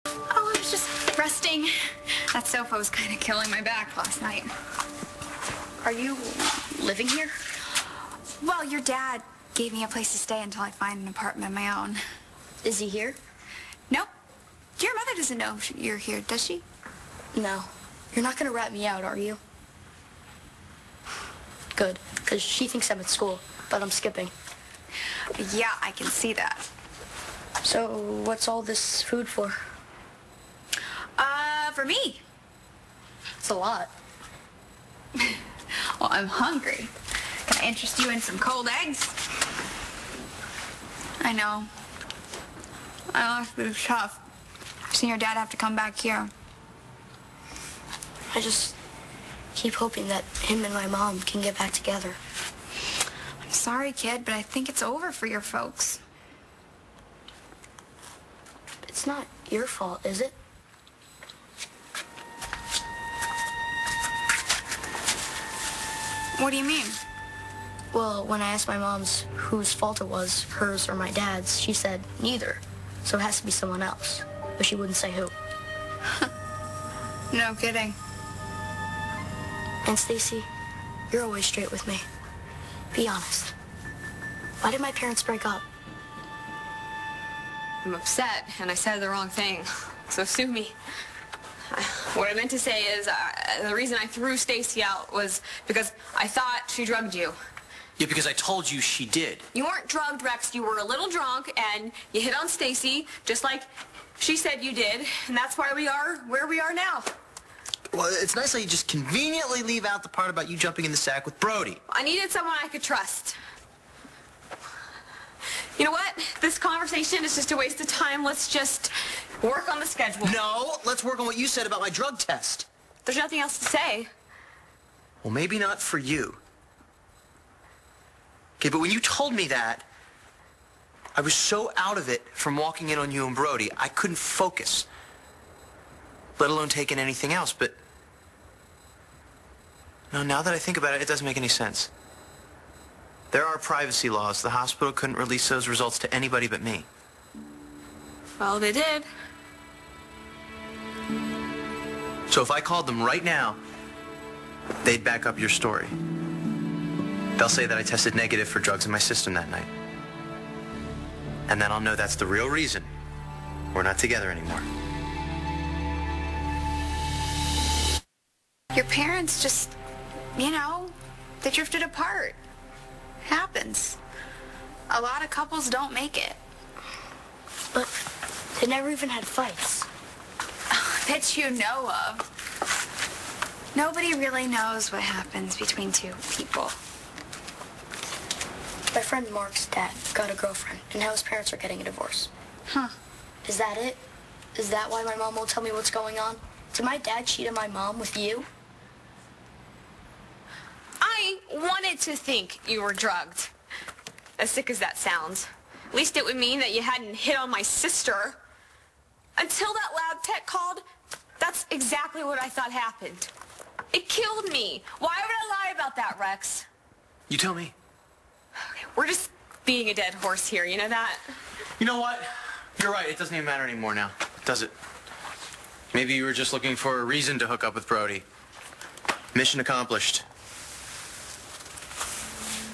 Oh, I was just resting. That sofa was kind of killing my back last night. Are you living here? Well, your dad gave me a place to stay until I find an apartment of my own. Is he here? Nope. Your mother doesn't know you're here, does she? No. You're not going to rat me out, are you? Good, because she thinks I'm at school, but I'm skipping. Yeah, I can see that. So, what's all this food for? For me. It's a lot. Well, I'm hungry. Can I interest you in some cold eggs? I know. I know it's tough. I've seen your dad have to come back here. I just keep hoping that him and my mom can get back together. I'm sorry, kid, but I think it's over for your folks. It's not your fault, is it? What do you mean? Well, when I asked my mom's whose fault it was, hers or my dad's, she said neither. So it has to be someone else. But she wouldn't say who. No kidding. And Stacy, you're always straight with me. Be honest. Why did my parents break up? I'm upset, and I said the wrong thing. So sue me. What I meant to say is the reason I threw Stacy out was because I thought she drugged you. Yeah, because I told you she did. You weren't drugged, Rex. You were a little drunk, and you hit on Stacy, just like she said you did, and that's why we are where we are now. Well, it's nice how you just conveniently leave out the part about you jumping in the sack with Brody. I needed someone I could trust. You know what? This conversation is just a waste of time. Let's just work on the schedule. No, let's work on what you said about my drug test. There's nothing else to say. Well, maybe not for you. Okay, but when you told me that, I was so out of it from walking in on you and Brody, I couldn't focus, let alone taking anything else. But no, now that I think about it, it doesn't make any sense. There are privacy laws. The hospital couldn't release those results to anybody but me. Well, they did. So if I called them right now, they'd back up your story. They'll say that I tested negative for drugs in my system that night. And then I'll know that's the real reason we're not together anymore. Your parents just, you know, they drifted apart. Happens. A lot of couples don't make it. But they never even had fights. That you know of. Nobody really knows what happens between two people. My friend Mark's dad got a girlfriend, and now his parents are getting a divorce. Huh. Is that it? Is that why my mom won't tell me what's going on? Did my dad cheat on my mom with you? I wanted to think you were drugged. As sick as that sounds. At least it would mean that you hadn't hit on my sister. Until that lab tech called, that's exactly what I thought happened. It killed me. Why would I lie about that, Rex? You tell me. Okay, we're just beating a dead horse here, you know that? You know what? You're right. It doesn't even matter anymore now, does it? Maybe you were just looking for a reason to hook up with Brody. Mission accomplished.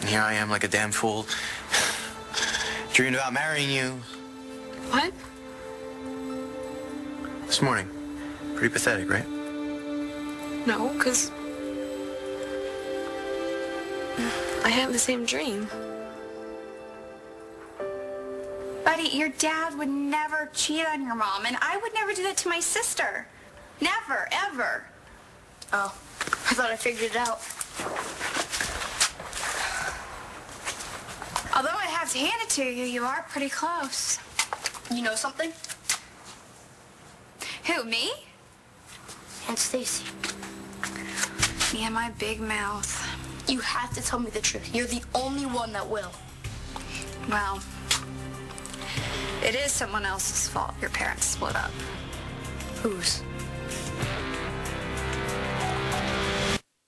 And here I am like a damn fool. Dreamed about marrying you. What? This morning. Pretty pathetic, right? No, because I have the same dream. Buddy, your dad would never cheat on your mom, and I would never do that to my sister. Never, ever. Oh, I thought I figured it out. Although I have to hand it to you, you are pretty close. You know something? Who, me? And Stacy. Me and my big mouth. You have to tell me the truth. You're the only one that will. Well, it is someone else's fault your parents split up. Whose?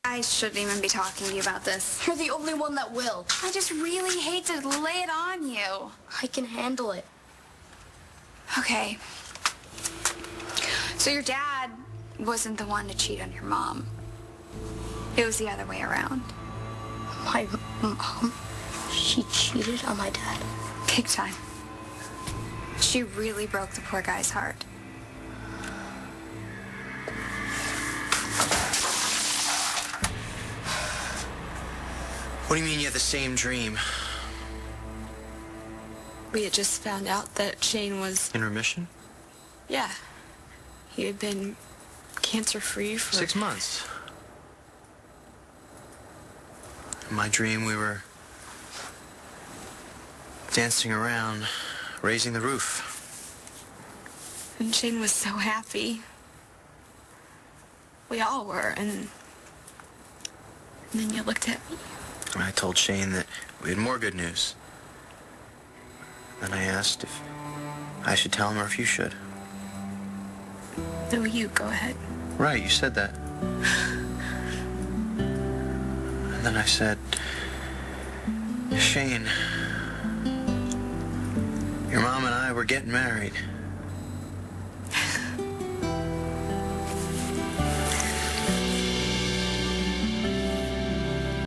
I shouldn't even be talking to you about this. You're the only one that will. I just really hate to lay it on you. I can handle it. Okay. So your dad wasn't the one to cheat on your mom. It was the other way around. My mom? She cheated on my dad? Big time. She really broke the poor guy's heart. What do you mean you had the same dream? We had just found out that Shane was... In remission? Yeah. He had been cancer-free for... 6 months. In my dream, we were dancing around, raising the roof. And Shane was so happy. We all were, and then you looked at me. And I told Shane that we had more good news. Then I asked if I should tell him or if you should. No, you go ahead. Right, you said that. And then I said, Shane, your mom and I were getting married.